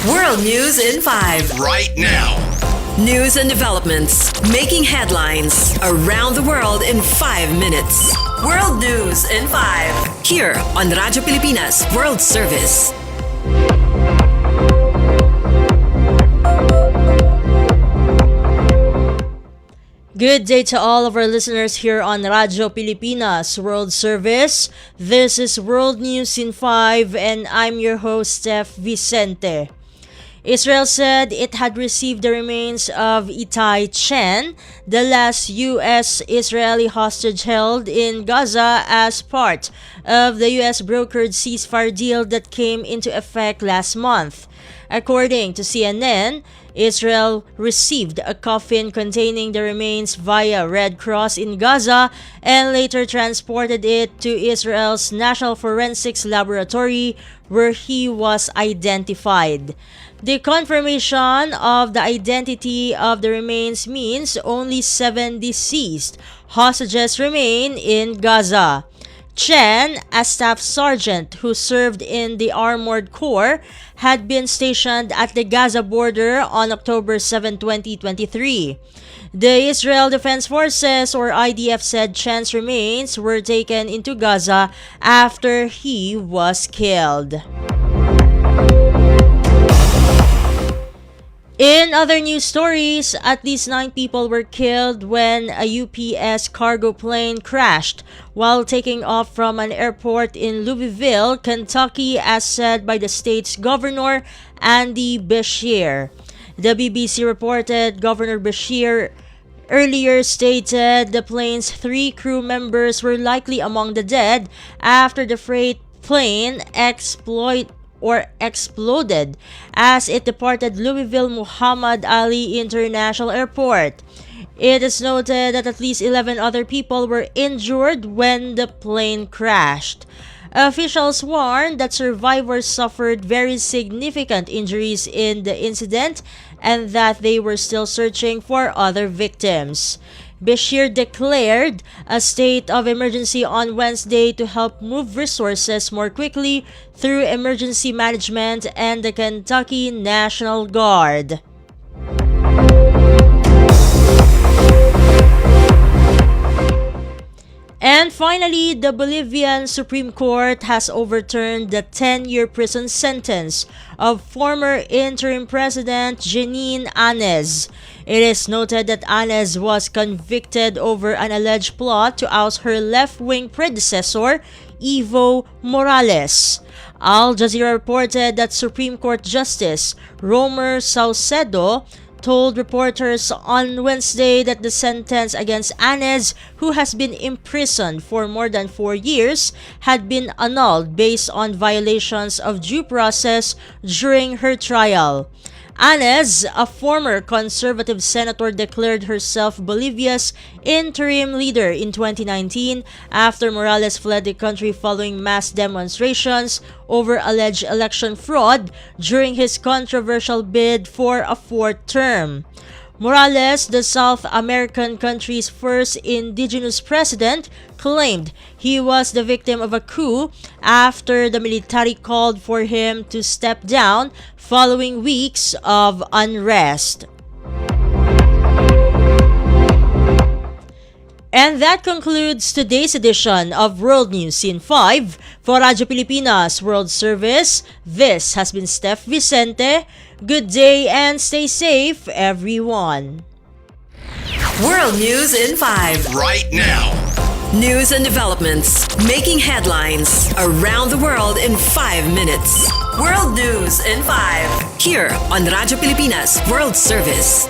World News in 5. Right now. News and developments making headlines around the world in 5 minutes. World News in 5. Here on Radyo Pilipinas World Service. Good day to all of our listeners here on Radyo Pilipinas World Service. This is World News in 5 and I'm your host, Steph Vicente. Israel said it had received the remains of Itai Chen, the last U.S.-Israeli hostage held in Gaza as part of the U.S.-brokered ceasefire deal that came into effect last month. According to CNN, Israel received a coffin containing the remains via Red Cross in Gaza and later transported it to Israel's National Forensics Laboratory where he was identified. The confirmation of the identity of the remains means only 7 deceased hostages remain in Gaza. Chen, a staff sergeant who served in the Armored Corps, had been stationed at the Gaza border on October 7, 2023. The Israel Defense Forces, or IDF, said Chen's remains were taken into Gaza after he was killed. In other news stories, at least 9 people were killed when a UPS cargo plane crashed while taking off from an airport in Louisville, Kentucky, as said by the state's governor, Andy Beshear. The BBC reported Governor Beshear earlier stated the plane's 3 crew members were likely among the dead after the freight plane exploded as it departed Louisville Muhammad Ali International Airport. It is noted that at least 11 other people were injured when the plane crashed. Officials warned that survivors suffered very significant injuries in the incident and that they were still searching for other victims. Beshear declared a state of emergency on Wednesday to help move resources more quickly through emergency management and the Kentucky National Guard. And finally, the Bolivian Supreme Court has overturned the 10-year prison sentence of former interim president Jeanine Áñez. It is noted that Áñez was convicted over an alleged plot to oust her left-wing predecessor, Evo Morales. Al Jazeera reported that Supreme Court Justice Romer Saucedo told reporters on Wednesday that the sentence against Áñez, who has been imprisoned for more than 4 years, had been annulled based on violations of due process during her trial. Áñez, a former conservative senator, declared herself Bolivia's interim leader in 2019 after Morales fled the country following mass demonstrations over alleged election fraud during his controversial bid for a 4th term. Morales, the South American country's first indigenous president, claimed he was the victim of a coup after the military called for him to step down following weeks of unrest. And that concludes today's edition of World News in 5. For Radyo Pilipinas World Service, this has been Steph Vicente. Good day and stay safe, everyone. World News in 5. Right now. News and developments making headlines around the world in 5 minutes. World News in 5. Here on Radyo Pilipinas World Service.